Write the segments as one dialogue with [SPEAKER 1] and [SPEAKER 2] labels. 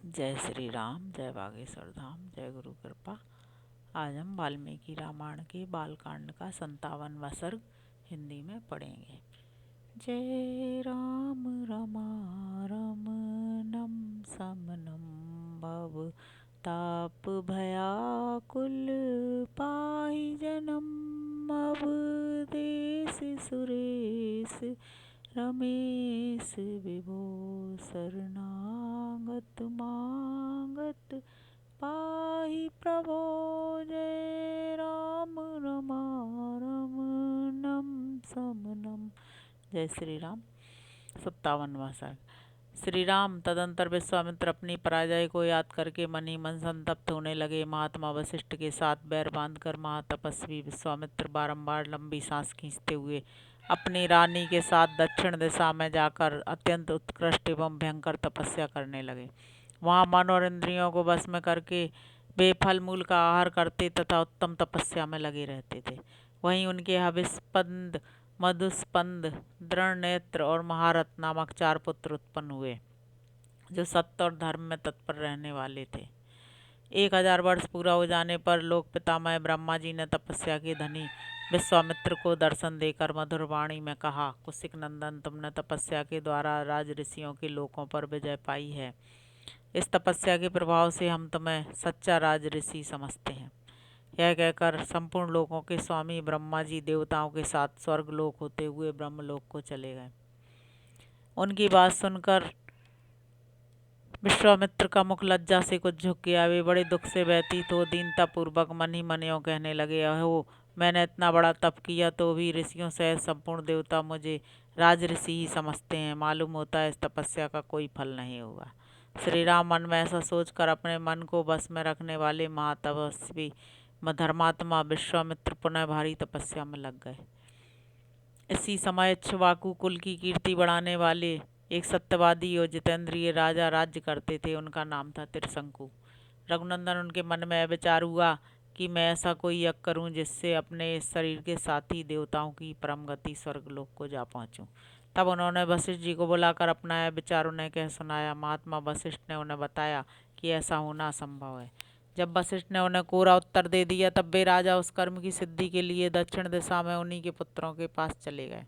[SPEAKER 1] जय श्री राम, जय बागेश्वर धाम, जय गुरु कृपा। आज हम वाल्मीकि रामायण के बालकांड का 57वां सर्ग हिंदी में पढ़ेंगे। जय राम रमारमणं समनं भव ताप भयाकुल पाहि जन्म अवदेश सुरेश रमेश विभो शरणागत मागत पाहि प्रभो। जय राम रमारमणं समनम। जय श्री राम। 57वां सर्ग। श्री राम तदंतर विश्वामित्र अपनी पराजय को याद करके मन ही मन संतप्त होने लगे। महात्मा वशिष्ठ के साथ बैर बांधकर महातपस्वी विश्वामित्र बारंबार लंबी सांस खींचते हुए अपनी रानी के साथ दक्षिण दिशा में जाकर अत्यंत उत्कृष्ट एवं भयंकर तपस्या करने लगे। वहाँ मन और इंद्रियों को वश में करके वे फल मूल का आहार करते तथा उत्तम तपस्या में लगे रहते थे। वहीं उनके हविष्पंद, मधुस्पंद, दृढ़ नेत्र और महारथ नामक 4 पुत्र उत्पन्न हुए, जो सत्य और धर्म में तत्पर रहने वाले थे। 1000 वर्ष पूरा हो जाने पर लोक पितामह ब्रह्मा जी ने तपस्या के धनी विश्वामित्र को दर्शन देकर मधुर वाणी में कहा, कुशिक नंदन, तुमने तपस्या के द्वारा राज ऋषियों के लोकों पर विजय पाई है। इस तपस्या के प्रभाव से हम तुम्हें सच्चा राज ऋषि समझते हैं। यह कहकर संपूर्ण लोकों के स्वामी ब्रह्मा जी देवताओं के साथ स्वर्ग लोक होते हुए ब्रह्मलोक को चले गए। उनकी बात सुनकर विश्वामित्र का मुख लज्जा से कुछ झुक गया। वे बड़े दुख से व्यतीत हो दीनता पूर्वक मन ही मन यों कहने लगे, अहो, मैंने इतना बड़ा तप किया तो भी ऋषियों सहित संपूर्ण देवता मुझे राज ऋषि ही समझते हैं। मालूम होता है इस तपस्या का कोई फल नहीं होगा। श्री राम मन में ऐसा सोचकर अपने मन को बस में रखने वाले महातपस्वी धर्मात्मा विश्वामित्र पुनः भारी तपस्या में लग गए। इसी समय इक्ष्वाकु कुल की कीर्ति बढ़ाने वाले एक सत्यवादी और जितेंद्रिय राजा राज्य करते थे। उनका नाम था त्रिशंकु। रघुनंदन, उनके मन में विचार हुआ कि मैं ऐसा कोई यज्ञ करूं जिससे अपने इस शरीर के साथ ही देवताओं की परम गति स्वर्गलोक को जा पहुंचूं। तब उन्होंने वशिष्ठ जी को बुलाकर अपना यह विचार उन्हें कह सुनाया। महात्मा वशिष्ठ ने उन्हें बताया कि ऐसा होना असंभव है। जब वशिष्ठ ने उन्हें कोरा उत्तर दे दिया, तब वे राजा उस कर्म की सिद्धि के लिए दक्षिण दिशा में उन्हीं के पुत्रों के पास चले गए।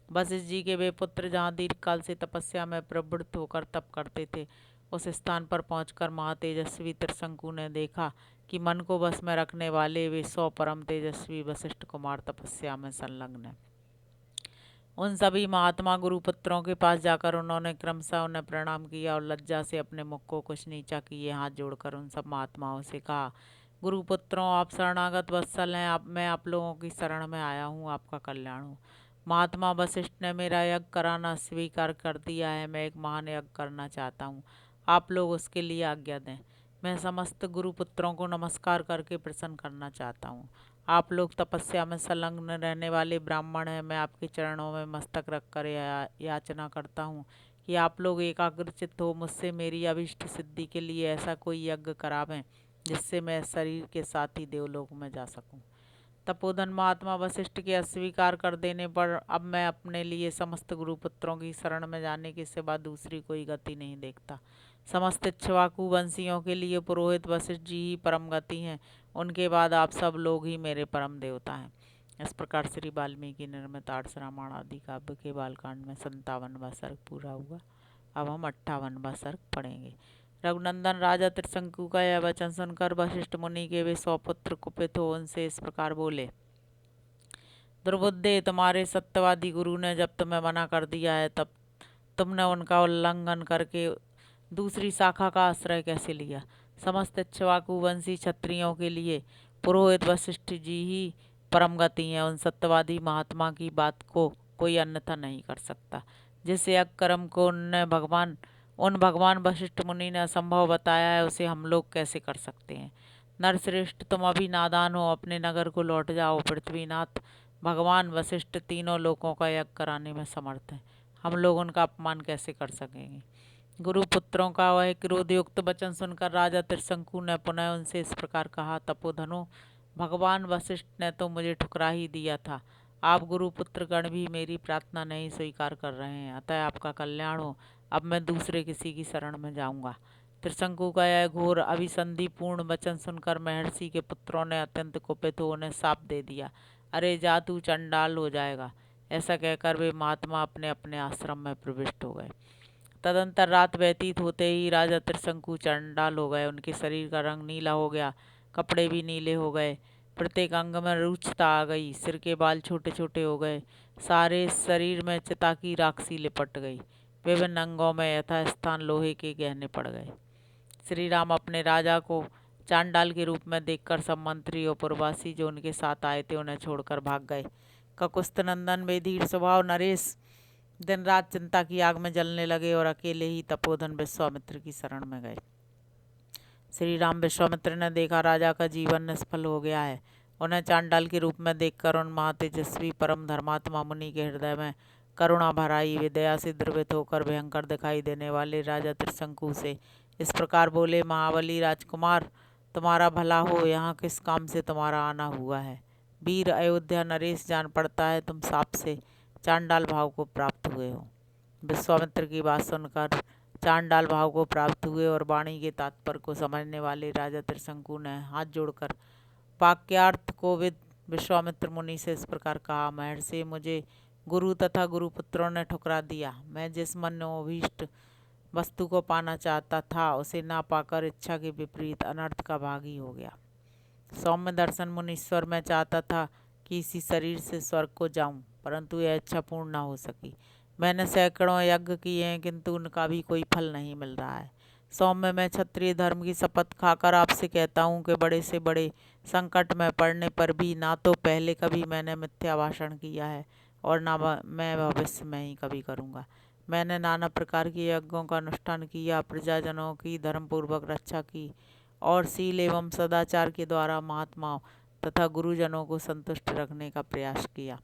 [SPEAKER 1] वशिष्ठ जी के वे पुत्र जहाँ दीर्घकाल से तपस्या में प्रवृत्त होकर तप करते थे, उस स्थान पर पहुंचकर महातेजस्वी त्रिशंकु ने देखा कि मन को बस में रखने वाले वे 100 परम तेजस्वी वशिष्ठ कुमार तपस्या में संलग्न हैं। उन सभी महात्मा गुरुपुत्रों के पास जाकर उन्होंने क्रमशः उन्हें प्रणाम किया और लज्जा से अपने मुख को कुछ नीचा किए हाथ जोड़कर उन सब महात्माओं से कहा, गुरुपुत्रों, आप शरणागत वत्सल हैं। मैं आप लोगों की शरण में आया हूँ, आपका कल्याण हो। महात्मा वशिष्ठ ने मेरा यज्ञ कराना स्वीकार कर दिया है। मैं एक महान यज्ञ करना चाहता हूँ, आप लोग उसके लिए आज्ञा दें। मैं समस्त गुरुपुत्रों को नमस्कार करके प्रसन्न करना चाहता हूँ। आप लोग तपस्या में संलग्न रहने वाले ब्राह्मण हैं। मैं आपके चरणों में मस्तक रखकर याचना करता हूँ कि आप लोग एकाग्रचित्त हो मुझसे मेरी अभीष्ट सिद्धि के लिए ऐसा कोई यज्ञ करावें जिससे मैं शरीर के साथ ही देवलोक में जा सकूं। तपोधन महात्मा वशिष्ठ के अस्वीकार कर देने पर अब मैं अपने लिए समस्त गुरुपुत्रों की शरण में जाने के सिवा दूसरी कोई गति नहीं देखता। समस्त इक्ष्वाकु वंशियों के लिए पुरोहित वशिष्ठ जी ही परम गति हैं। उनके बाद आप सब लोग ही मेरे परम देवता हैं। इस प्रकार श्री वाल्मीकि निर्मित आर्ष रामायण आदि काव्य के बालकांड में 57वां सर्ग पूरा हुआ। अब हम 58वां सर्ग पढ़ेंगे। रघुनंदन, राजा त्रिशंकु का यह वचन सुनकर वशिष्ठ मुनि के वे 100 पुत्र कुपित हो उनसे इस प्रकार बोले, दुर्बुद्धे, तुम्हारे सत्यवादी गुरु ने जब तुम्हें मना कर दिया है, तब तुमने उनका उल्लंघन करके दूसरी शाखा का आश्रय कैसे लिया। समस्त इक्ष्वाकु वंशी क्षत्रियों के लिए पुरोहित वशिष्ठ जी ही परम गति हैं। उन सत्यवादी महात्मा की बात को कोई अन्यथा नहीं कर सकता। जिस यज्ञ कर्म को उन भगवान वशिष्ठ मुनि ने असंभव बताया है, उसे हम लोग कैसे कर सकते हैं। नरश्रेष्ठ, तुम अभी नादान हो, अपने नगर को लौट जाओ। पृथ्वीनाथ भगवान वशिष्ठ तीनों लोकों का यज्ञ कराने में समर्थ हैं, हम लोग उनका अपमान कैसे कर सकेंगे। गुरुपुत्रों का वह क्रोधयुक्त वचन सुनकर राजा त्रिशंकु ने पुनः उनसे इस प्रकार कहा, तपोधनो, भगवान वशिष्ठ ने तो मुझे ठुकरा ही दिया था। आप गुरुपुत्र गण भी मेरी प्रार्थना नहीं स्वीकार कर रहे हैं, अतः आपका कल्याण हो। अब मैं दूसरे किसी की शरण में जाऊंगा। त्रिशंकु का यह घोर अभिसंधिपूर्ण वचन सुनकर महर्षि के पुत्रों ने अत्यंत कुपित हो उन्हें शाप दे दिया। अरे जा, तू चंडाल हो जाएगा। ऐसा कहकर वे महात्मा अपने अपने आश्रम में प्रविष्ट हो गए। तदंतर रात व्यतीत होते ही राजा त्रिशंकु चंडाल हो गए। उनके शरीर का रंग नीला हो गया, कपड़े भी नीले हो गए, प्रत्येक अंग में रूक्षता आ गई, सिर के बाल छोटे छोटे हो गए, सारे शरीर में चिता की राख सी लिपट गई, विभिन्न अंगों में यथास्थान लोहे के गहने पड़ गए। श्री राम अपने राजा को चांडाल के रूप में देखकर सब मंत्री और पुरवासी जो उनके साथ आए थे उन्हें छोड़कर भाग गए। ककुस्थ नंदन वे धीर स्वभाव नरेश दिन रात चिंता की आग में जलने लगे और अकेले ही तपोधन विश्वामित्र की शरण में गए। श्री राम विश्वामित्र ने देखा राजा का जीवन निष्फल हो गया है। उन्हें चांडाल के रूप में देखकर उन महातेजस्वी परम धर्मात्मा मुनि के हृदय में करुणा भराई। वे दया से द्रवित होकर भयंकर दिखाई देने वाले राजा त्रिशंकु से इस प्रकार बोले, महाबली राजकुमार, तुम्हारा भला हो। यहाँ किस काम से तुम्हारा आना हुआ है? वीर अयोध्या नरेश, जान पड़ता है तुम साप से चांडाल भाव को प्राप्त हुए हो। विश्वामित्र की बात सुनकर चांडाल भाव को प्राप्त हुए और वाणी के तात्पर्य को समझने वाले राजा त्रिशंकु ने हाथ जोड़कर वाक्यार्थ कोविद विश्वामित्र मुनि से इस प्रकार कहा, महर्षि, मुझे गुरु तथा गुरुपुत्रों ने ठुकरा दिया। मैं जिस मनोभीष्ट वस्तु को पाना चाहता था उसे ना पाकर इच्छा के विपरीत अनर्थ का भागी हो गया। सौम्य दर्शन मुनीश्वर, मैं चाहता था कि इसी शरीर से स्वर्ग को जाऊं, परंतु यह इच्छा पूर्ण न हो सकी। मैंने सैकड़ों यज्ञ किए हैं किंतु उनका भी कोई फल नहीं मिल रहा है। सौम्य, मैं क्षत्रिय धर्म की शपथ खाकर आपसे कहता हूँ कि बड़े से बड़े संकट में पड़ने पर भी ना तो पहले कभी मैंने मिथ्या भाषण किया है और ना मैं भविष्य में ही कभी करूँगा। मैंने नाना प्रकार के यज्ञों का अनुष्ठान किया, प्रजाजनों की धर्मपूर्वक रक्षा की और शील एवं सदाचार के द्वारा महात्माओं तथा गुरुजनों को संतुष्ट रखने का प्रयास किया।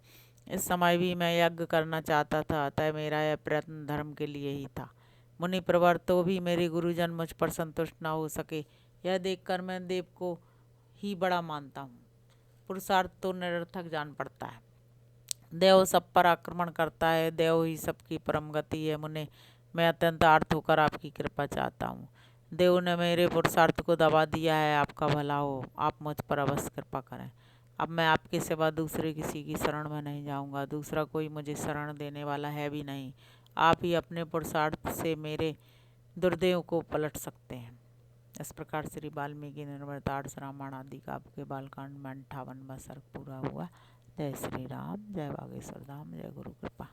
[SPEAKER 1] इस समय भी मैं यज्ञ करना चाहता था, अतः मेरा यह प्रयत्न धर्म के लिए ही था। मुनि प्रवर, तो भी मेरे गुरुजन मुझ पर संतुष्ट न हो सके। यह देखकर मैं देव को ही बड़ा मानता हूँ। पुरुषार्थ तो निरर्थक जान पड़ता है। देव सब पर आक्रमण करता है, देव ही सबकी परम गति है। मुने, मैं अत्यंत आर्त होकर आपकी कृपा चाहता हूँ। देव ने मेरे पुरुषार्थ को दबा दिया है, आपका भला हो, आप मुझ पर अवश्य कृपा करें। अब मैं आपके सिवा दूसरे किसी की शरण में नहीं जाऊंगा, दूसरा कोई मुझे शरण देने वाला है भी नहीं। आप ही अपने पुरुषार्थ से मेरे दुर्देव को पलट सकते हैं। इस प्रकार श्री वाल्मीकि निर्वृतार्थ रामायण आदि का आपके बालकांड में 58वां सर्ग पूरा हुआ। जय श्री राम, जय बागेश्वर धाम, जय गुरु कृपा।